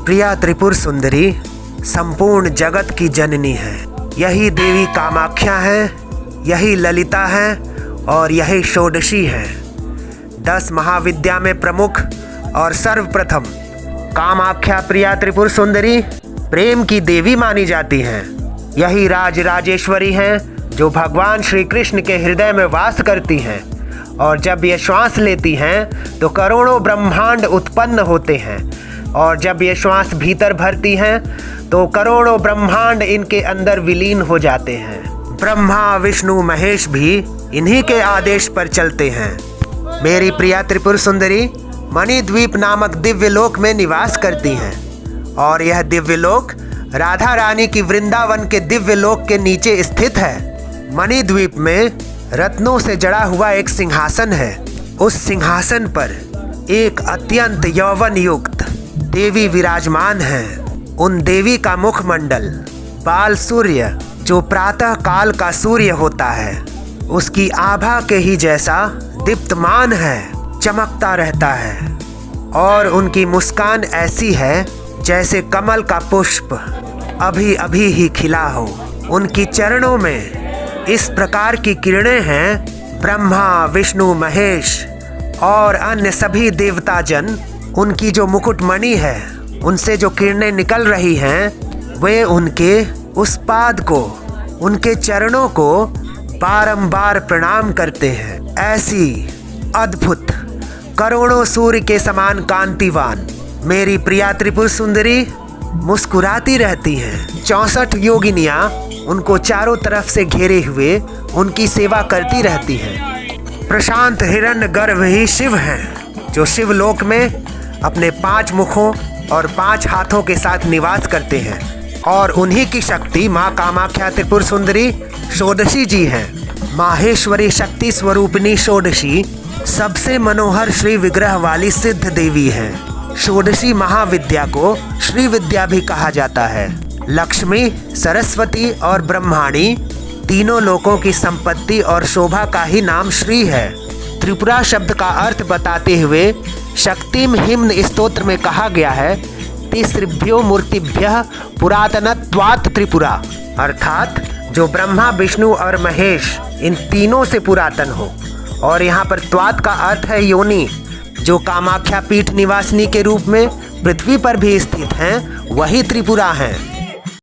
प्रिया त्रिपुर सुंदरी संपूर्ण जगत की जननी है। यही देवी कामाख्या है, यही ललिता है और यही षोडशी है। 10 महाविद्या में प्रमुख और सर्वप्रथम कामाख्या प्रिया त्रिपुर सुंदरी प्रेम की देवी मानी जाती हैं। यही राज राजेश्वरी हैं जो भगवान श्री कृष्ण के हृदय में वास करती हैं और जब ये श्वास लेती हैं तो करोड़ों ब्रह्मांड उत्पन्न होते हैं और जब ये श्वास भीतर भरती हैं तो करोड़ों ब्रह्मांड इनके अंदर विलीन हो जाते हैं। ब्रह्मा विष्णु महेश भी इन्हीं के आदेश पर चलते हैं। मेरी प्रिया त्रिपुर सुंदरी मणिद्वीप नामक दिव्य लोक में निवास करती हैं और यह दिव्य लोक राधा रानी की वृंदावन के दिव्य लोक के नीचे स्थित है। मणिद्वीप में रत्नों से जड़ा हुआ एक सिंहासन है। उस सिंहासन पर एक अत्यंत यौवन युक्त देवी विराजमान है। उन देवी का मुखमंडल बाल सूर्य जो प्रातः काल का सूर्य होता है उसकी आभा के ही जैसा दीप्तमान है, चमकता रहता है और उनकी मुस्कान ऐसी है जैसे कमल का पुष्प अभी अभी ही खिला हो। उनकी चरणों में इस प्रकार की किरणें हैं, ब्रह्मा विष्णु महेश और अन्य सभी देवता जन उनकी जो मुकुटमणि है उनसे जो किरणें निकल रही हैं वे उनके उस पाद को, उनके चरणों को बारंबार प्रणाम करते हैं। ऐसी अद्भुत करोड़ों सूर्य के समान कांतिवान मेरी प्रिया त्रिपुर सुंदरी मुस्कुराती रहती हैं। 64 योगिनियाँ उनको चारों तरफ से घेरे हुए उनकी सेवा करती रहती हैं। प्रशांत हिरण्य गर्भ ही शिव हैं जो शिवलोक में अपने 5 मुखों और 5 हाथों के साथ निवास करते हैं और उन्हीं की शक्ति माँ कामाख्या त्रिपुर सुंदरी षोडशी जी हैं। माहेश्वरी शक्ति स्वरूपिणी षोडशी सबसे मनोहर श्री विग्रह वाली सिद्ध देवी है। षोडशी महाविद्या को श्री विद्या भी कहा जाता है। लक्ष्मी, सरस्वती और ब्रह्माणी तीनों लोकों की संपत्ति और शोभा का ही नाम श्री है। त्रिपुरा शब्द का अर्थ बताते हुए शक्तिम हिम्न स्तोत्र में कहा गया है तिसृभ्यो मूर्तिभ्यः पुरातनत्वात् त्रिपुरा, अर्थात जो ब्रह्मा विष्णु और महेश इन तीनों से पुरातन हो। और यहाँ पर त्वात का अर्थ है योनि, जो कामाख्या पीठ निवासिनी के रूप में पृथ्वी पर भी स्थित हैं वही त्रिपुरा हैं।